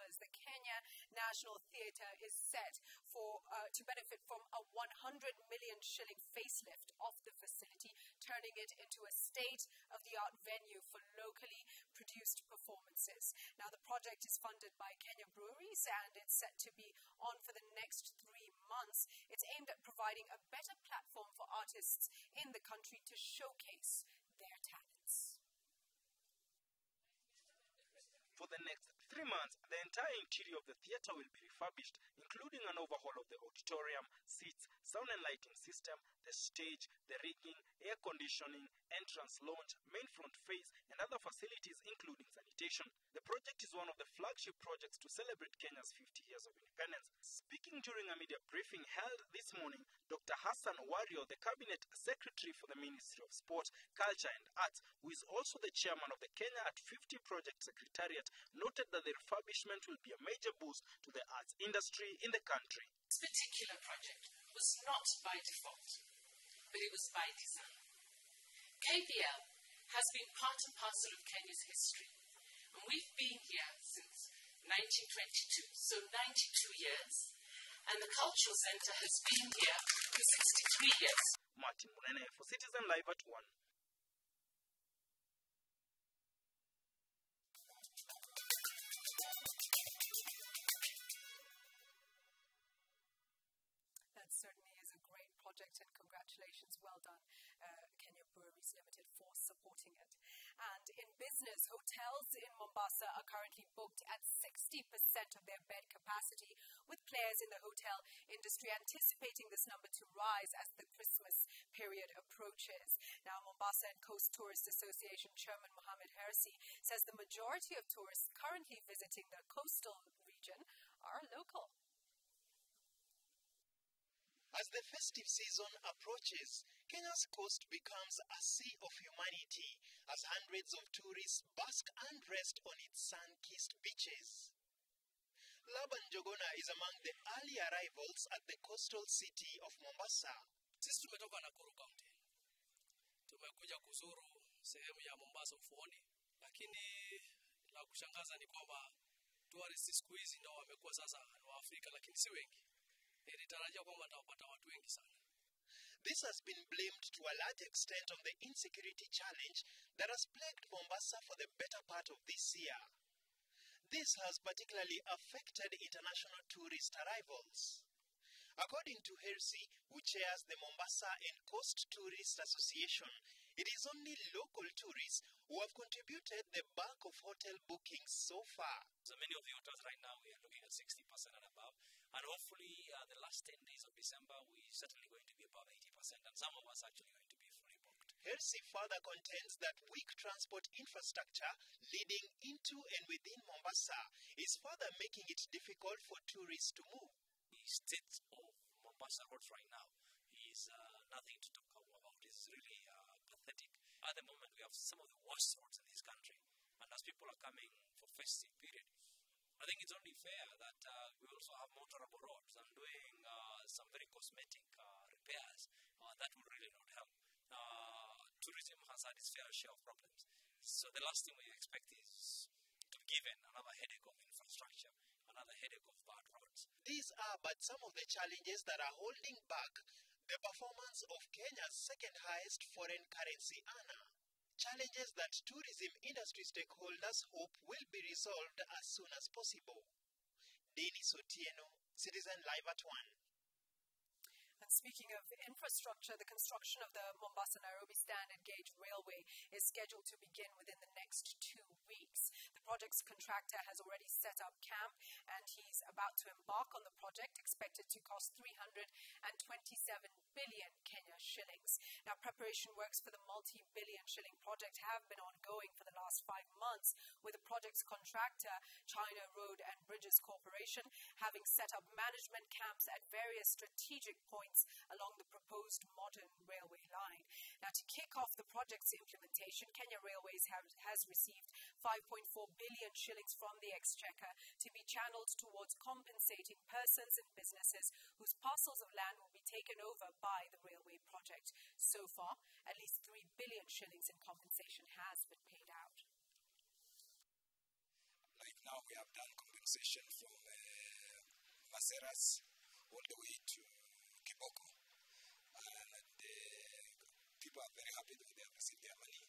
The Kenya National Theatre is set to benefit from a 100 million shilling facelift of the facility, turning it into a state-of-the-art venue for locally produced performances. Now, the project is funded by Kenya Breweries and it's set to be on for the next 3 months. It's aimed at providing a better platform for artists in the country to showcase their talents. For the next 3 months, the entire interior of the theatre will be refurbished, including an overhaul of the auditorium, seats, sound and lighting system, the stage, the rigging, air conditioning, entrance lounge, main front face, and other facilities including sanitation. The project is one of the flagship projects to celebrate Kenya's 50 years of independence. Speaking during a media briefing held this morning, Dr. Hassan Wario, the Cabinet Secretary for the Ministry of Sport, Culture and Arts, who is also the chairman of the Kenya at 50 Project Secretariat, noted that the refurbishment will be a major boost to the arts industry in the country. This particular project was not by default, but it was by design. KPL has been part and parcel of Kenya's history, and we've been here since 1922, so 92 years, and the Cultural Centre has been here for 63 years. Martin Munene for Citizen Live at 1. Certainly is a great project and congratulations, well done Kenya Breweries Limited for supporting it. And in business, hotels in Mombasa are currently booked at 60% of their bed capacity, with players in the hotel industry anticipating this number to rise as the Christmas period approaches. Now, Mombasa and Coast Tourist Association Chairman Mohammed Hersi says the majority of tourists currently visiting the coastal region are local. As the festive season approaches, Kenya's coast becomes a sea of humanity as hundreds of tourists bask and rest on its sun-kissed beaches. Laban Jogona is among the early arrivals at the coastal city of Mombasa. Sisi tumetoka Nakuru County. Tumekuja kuzuru sehemu ya Mombasa ufuoni, lakini la kushangaza ni kwamba tourists siku hizi ndio wamekuwa sasa wa Afrika, lakini si wengi. This has been blamed to a large extent on the insecurity challenge that has plagued Mombasa for the better part of this year. This has particularly affected international tourist arrivals. According to Hersi, who chairs the Mombasa and Coast Tourist Association, it is only local tourists who have contributed the bulk of hotel bookings so far. So many of the hotels right now, we are looking at 60% and above. And hopefully, the last 10 days of December, we're certainly going to be above 80%. And some of us actually going to be fully booked. Hersi further contends that weak transport infrastructure leading into and within Mombasa is further making it difficult for tourists to move. The state of Mombasa roads right now is nothing to talk about. It's really pathetic. At the moment, we have some of the worst roads in this country. And as people are coming for festive period, I think it's only fair that we also have motorable roads and doing some very cosmetic repairs. That would really not help. Tourism has had its fair share of problems. So the last thing we expect is to be given another headache of infrastructure, another headache of bad roads. These are but some of the challenges that are holding back the performance of Kenya's second highest foreign currency earner. Challenges that tourism industry stakeholders hope will be resolved as soon as possible. Dennis Otieno, Citizen Live at 1. And speaking of infrastructure, the construction of the Mombasa-Nairobi Standard Gauge Railway is scheduled to begin within the next 2 weeks. The project's contractor has already set up camp and he's about to embark on the project, expected to cost 327 billion Kenya shillings. Now, preparation works for the multi-billion shilling project have been ongoing for the last 5 months, with the project's contractor, China Road and Bridges Corporation, having set up management camps at various strategic points along the proposed modern railway line. Now, to kick off the project's implementation, Kenya Railways has received 5.4 billion shillings from the Exchequer to be channeled towards compensating persons and businesses whose parcels of land will be taken over by the railway project. So far, at least 3 billion shillings in compensation has been paid out. Right now, we have done compensation concession from Maseras all the way to Kiboko. And people are very happy that they have received their money.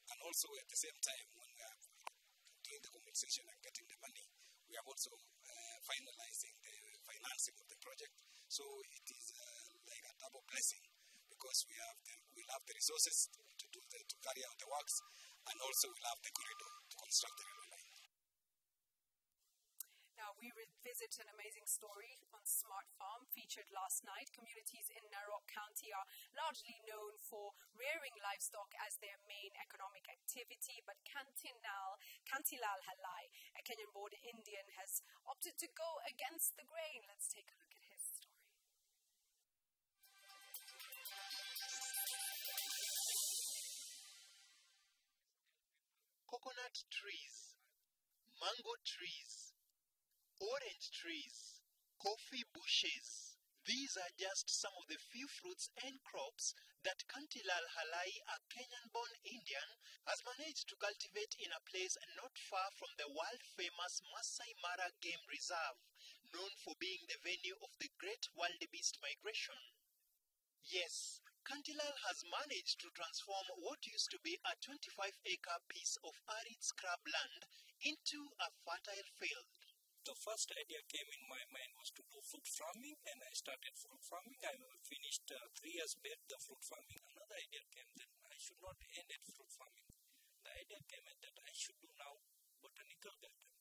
And also at the same time, when we are doing the compensation and getting the money, we are also finalizing the financing of the project. So it is like a double blessing because we'll have the resources to carry out the works, and also we'll have the corridor to construct the railway line. Now, we revisit an amazing story on Smart Farm featured last night. Communities in Narok County are largely known for rearing livestock as their main economic activity, but Kantilal Halai, a Kenyan-born Indian, has opted to go against the grain. Let's take a look at his story. Coconut trees, mango trees, orange trees, coffee bushes. These are just some of the few fruits and crops that Kantilal Halai, a Kenyan-born Indian, has managed to cultivate in a place not far from the world-famous Masai Mara Game Reserve, known for being the venue of the Great Wildebeest Migration. Yes, Kantilal has managed to transform what used to be a 25-acre piece of arid scrubland into a fertile field. The first idea came in my mind was to do fruit farming, and I started fruit farming. I finished 3 years back the fruit farming. Another idea came that I should not end at fruit farming. The idea came that I should do now botanical garden.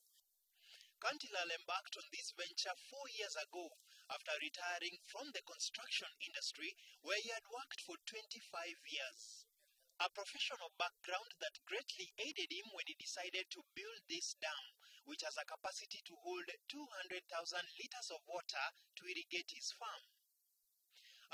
Kantilal embarked on this venture 4 years ago after retiring from the construction industry where he had worked for 25 years. A professional background that greatly aided him when he decided to build this dam, which has a capacity to hold 200,000 liters of water to irrigate his farm.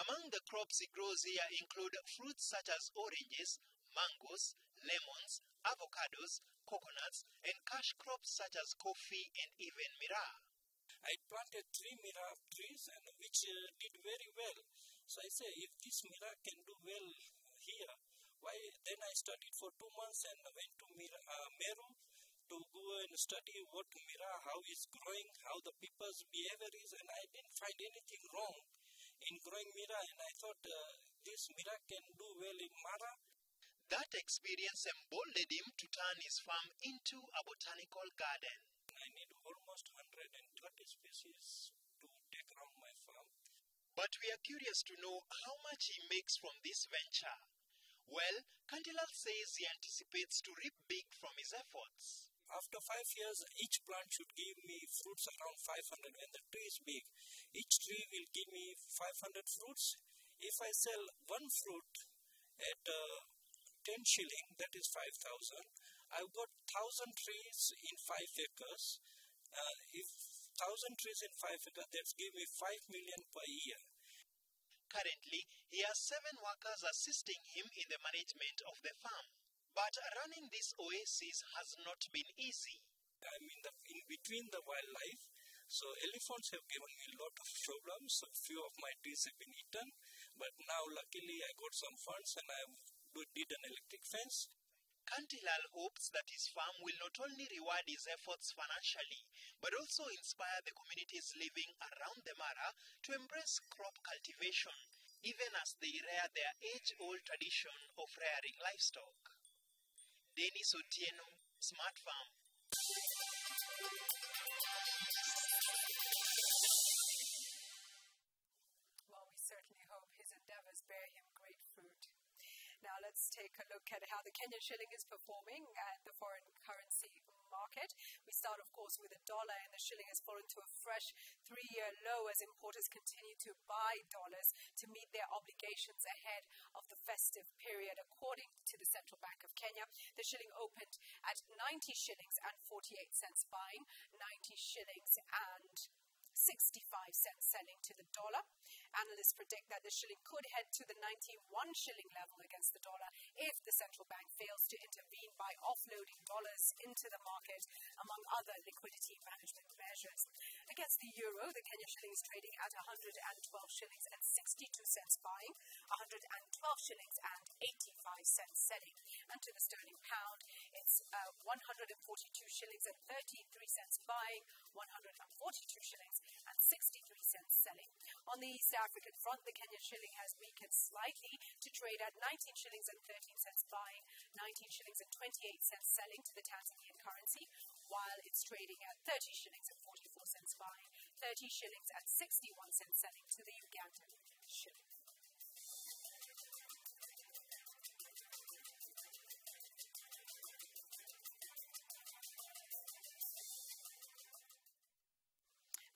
Among the crops he grows here include fruits such as oranges, mangoes, lemons, avocados, coconuts, and cash crops such as coffee and even miraa. I planted 3 miraa trees and which did very well. So I say, if this miraa can do well here, why? Then I studied for 2 months and went to Meru to go and study what miraa, how it's growing, how the people's behavior is, and I didn't find anything wrong in growing miraa, and I thought this miraa can do well in Mara. That experience emboldened him to turn his farm into a botanical garden. I need almost 130 species to take around my farm. But we are curious to know how much he makes from this venture. Well, Kantilal says he anticipates to reap big from his efforts. After 5 years, each plant should give me fruits around 500 when the tree is big. Each tree will give me 500 fruits. If I sell one fruit at 10 shilling, that is 5,000. I've got 1,000 trees in 5 acres. If 1,000 trees in 5 acres, that's give me 5 million per year. Currently, he has 7 workers assisting him in the management of the farm. But running this oasis has not been easy. I'm in between the wildlife, so elephants have given me a lot of problems. A few of my trees have been eaten, but now luckily I got some funds and I did an electric fence. Kantilal hopes that his farm will not only reward his efforts financially, but also inspire the communities living around the Mara to embrace crop cultivation, even as they rear their age-old tradition of rearing livestock. Dennis Otieno, Smart Farm. Well, we certainly hope his endeavors bear him great fruit. Now let's take a look at how the Kenyan shilling is performing at the foreign currency market. We start, of course, with the dollar, and the shilling has fallen to a fresh 3-year low as importers continue to buy dollars to meet their obligations ahead of the festive period. According to the Central Bank of Kenya, the shilling opened at 90 shillings and 48 cents buying, 90 shillings and 65 cents selling to the dollar. Analysts predict that the shilling could head to the 91 shilling level against the dollar if the central bank fails to intervene by offloading dollars into the market, among other liquidity management measures. Against the euro, the Kenyan shilling is trading at 112 shillings and 62 cents buying, 112 shillings and 85 cents selling. And to the sterling pound, it's 142 shillings and 33 cents buying, 142 shillings and 63 cents selling. On the East African front, the Kenyan shilling has weakened slightly to trade at 19 shillings and 13 cents buying, 19 shillings and 28 cents selling to the Tanzanian currency, while it's trading at 30 shillings and 44 cents buying, 30 shillings and 61 cents selling to the Ugandan shilling.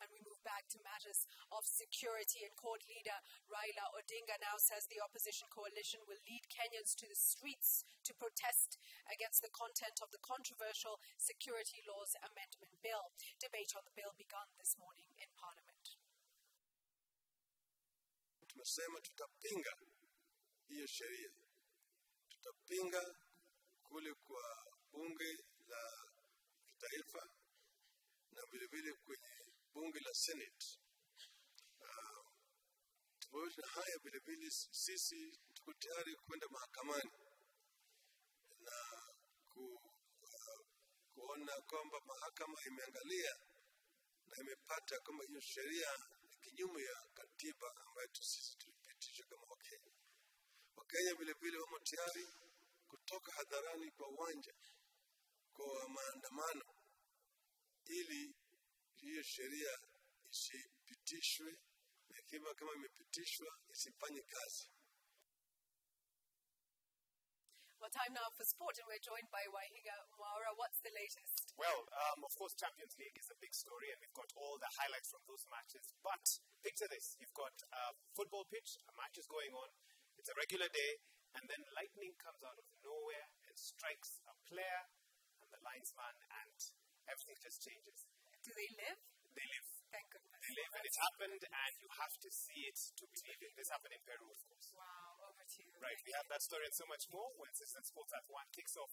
And we move back to matters of security, and court leader Raila Odinga now says the opposition coalition will lead Kenyans to the streets to protest against the content of the controversial Security Laws Amendment Bill. Debate on the bill began this morning in Parliament. Tumesema tutapinga hiyo sheria, tutapinga kule kwa bunge la kitaifa na vile vile kwenye bunge la Senate. Tofauti na haya vile vile sisi tuko tayari kwenda mahakamani na kuona kwamba mahakama imeangalia na imepata kwamba hiyo sheria ni kinyume ya katiba ambayo sisi tulipitisha kama Wakenya. Wakenya vile vile wamo tayari kutoka hadharani kwa uwanja kwa maandamano ili hiyo sheria isipitishwe, na kama imepitishwa isifanye kazi. Well, time now for sport, and we're joined by Wahiga Mwaura. What's the latest? Well, of course, Champions League is a big story, and we've got all the highlights from those matches. But picture this: you've got a football pitch, a match is going on, it's a regular day, and then lightning comes out of nowhere and strikes a player and the linesman, and everything just changes. Do they live? They live. Thank goodness. They live, and it's happened, and you have to see it to believe it. This happened in Peru, of course. Wow, over to you. Right, we have that story and so much more when Citizen Sports at 1 kicks off